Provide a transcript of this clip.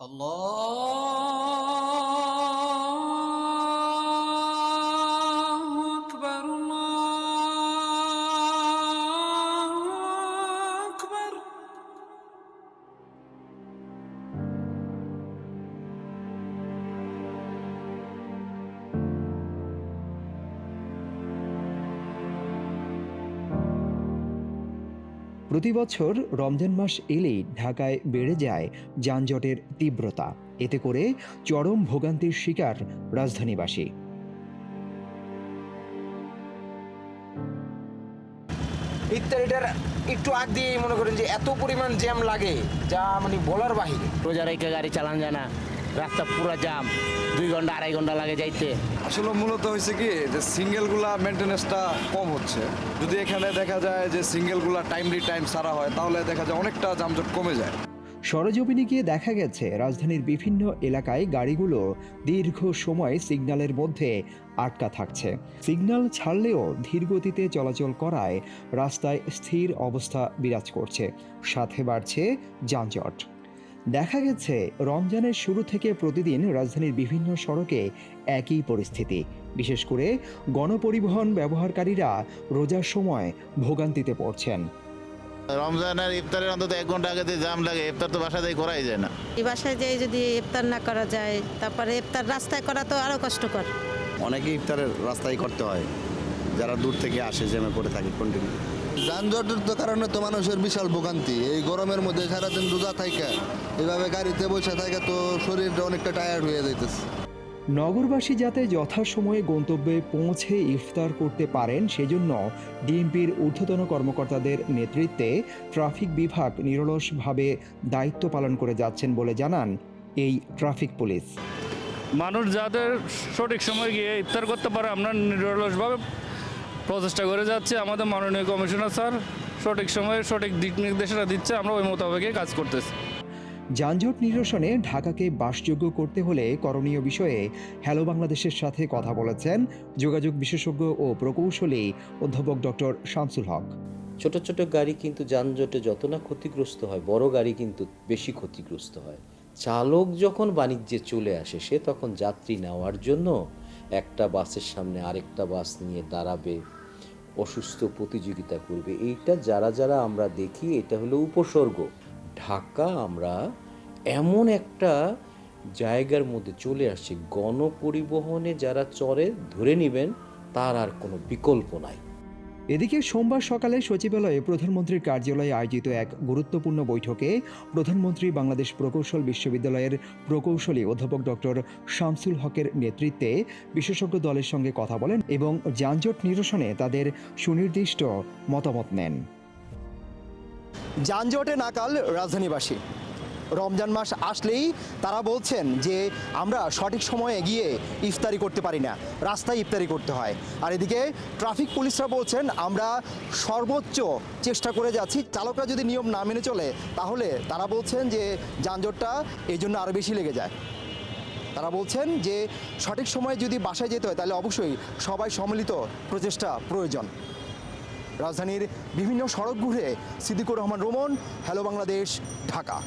আল্লাহু আকবার, আল্লাহু আকবার। প্রতি বছর রমজান মাস এলেই ঢাকায় বেড়ে যায় যানজটের তীব্রতা। এতে করে চরম ভোগান্তির শিকার রাজধানীবাসী। ইফতারিটার একটু আগ দিয়েই মনে করেন যে এত পরিমাণ জ্যাম লাগে, যা মানে বলার বাহিরে। রোজা রেখে গাড়ি চালান যায় না, রাস্তা পুরো জাম, 2 ঘন্টা 2.5 ঘন্টা লাগে যাইতে। আসলে মূলত হয়েছে কি যে সিঙ্গেলগুলা মেনটেন্যান্সটা কম হচ্ছে। যদি এখানে দেখা যায় যে সিঙ্গেলগুলা টাইমলি টাইম সারা হয়, তাহলে দেখা যায় অনেকটা যানজট কমে যায়। সরেজমিনে গিয়ে দেখা গেছে রাজধানীর বিভিন্ন এলাকায় গাড়িগুলো দীর্ঘ সময় সিগন্যালের মধ্যে আটকা থাকছে। সিগন্যাল ছাড়লেও ধীর গতিতে চলাচল করায় রাস্তায় স্থির অবস্থা বিরাজ করছে, সাথে বাড়ছে যানজট। দেখা গেছে রমজানের শুরু থেকে প্রতিদিন রাজধানীর বিভিন্ন সড়কে একই পরিস্থিতি। বিশেষ করে গণপরিবহন ব্যবহারকারীরা রোজার সময় ভোগান্তিতে পড়ছেন। রমজানের ইফতারের অন্তত 1 ঘন্টা আগে জ্যাম লাগে, ইফতার তো বাসাতেই করাই যায় না। এই বাসায় যেয়ে যদি ইফতার না করা যায়, তারপরে ইফতার রাস্তায় করা তো আরো কষ্টকর। অনেকে ইফতারের রাস্তায় করতে হয়, যারা দূর থেকে আসে জ্যামে পড়ে থাকে কন্টিনিউ। যানজটের কারণে তো মানুষের বিশাল ভোগান্তি। এই গরমের মধ্যে সারাদিন রোজা থাকে, এভাবে গাড়িতে বসে থাকে তো শরীরটা অনেকটা টায়ার্ড হয়ে যাইতেছে। নগরবাসী যাতে যথাসময়ে গন্তব্যে পৌঁছে ইফতার করতে পারেন সেজন্য ডিএমপির ঊর্ধ্বতন কর্মকর্তাদের নেতৃত্বে ট্রাফিক বিভাগ নিরলসভাবে দায়িত্ব পালন করে যাচ্ছেন বলে জানান এই ট্রাফিক পুলিশ। মানুষ যাতে সঠিক সময় গিয়ে ইফতার করতে পারে, আমরা নিরলসভাবে প্রচেষ্টা করে যাচ্ছি। আমাদের মাননীয় কমিশনার স্যার সঠিক সময়ে সঠিক দিক নির্দেশনা দিচ্ছে, আমরা ওই মোতাবেকই কাজ করতেছি। যানজট নিরসনে ঢাকাকে বাসযোগ্য করতে হলে করণীয় বিষয়ে হ্যালো বাংলাদেশের সাথে কথা বলেছেন যোগাযোগ বিশেষজ্ঞ ও প্রকৌশলী অধ্যাপক ডক্টর শামসুল হক। ছোট ছোট গাড়ি কিন্তু যানজটে যত না ক্ষতিগ্রস্ত হয়, বড় গাড়ি কিন্তু বেশি ক্ষতিগ্রস্ত হয়। চালক যখন বাণিজ্যে চলে আসে, সে তখন যাত্রী নেওয়ার জন্য একটা বাসের সামনে আরেকটা বাস নিয়ে দাঁড়াবে, অসুস্থ প্রতিযোগিতা করবে। এইটা যারা আমরা দেখি, এটা হলো উপসর্গ। ঢাকা আমরা এমন একটা জায়গার মধ্যে চলে আসছি, গণপরিবহনে যারা চড়ে ধরে নেবেন তার আর কোনো বিকল্প নাই। এদিকে সোমবার সকালে সচিবালয়ে প্রধানমন্ত্রীর কার্যালয়ে আয়োজিত এক গুরুত্বপূর্ণ বৈঠকে প্রধানমন্ত্রী বাংলাদেশ প্রকৌশল বিশ্ববিদ্যালয়ের প্রকৌশলী অধ্যাপক ডক্টর শামসুল হকের নেতৃত্বে বিশেষজ্ঞ দলের সঙ্গে কথা বলেন এবং যানজট নিরসনে তাদের সুনির্দিষ্ট মতামত নেন। যানজটে নাকাল রাজধানীবাসী। রমজান মাস আসলেই তারা বলছেন যে আমরা সঠিক সময়ে গিয়ে ইফতারি করতে পারি না, রাস্তায় ইফতারি করতে হয়। আর এদিকে ট্রাফিক পুলিশরা বলছেন আমরা সর্বোচ্চ চেষ্টা করে যাচ্ছি। চালকরা যদি নিয়ম না মেনে চলে, তাহলে তারা বলছেন যে যানজটটা এই জন্য আরও বেশি লেগে যায়। তারা বলছেন যে সঠিক সময়ে যদি বাসায় যেতে হয়, তাহলে অবশ্যই সবাই সম্মিলিত প্রচেষ্টা প্রয়োজন। রাজধানীর বিভিন্ন সড়ক ঘুরে সিদ্দিকুর রহমান রোমন, হ্যালো বাংলাদেশ, ঢাকা।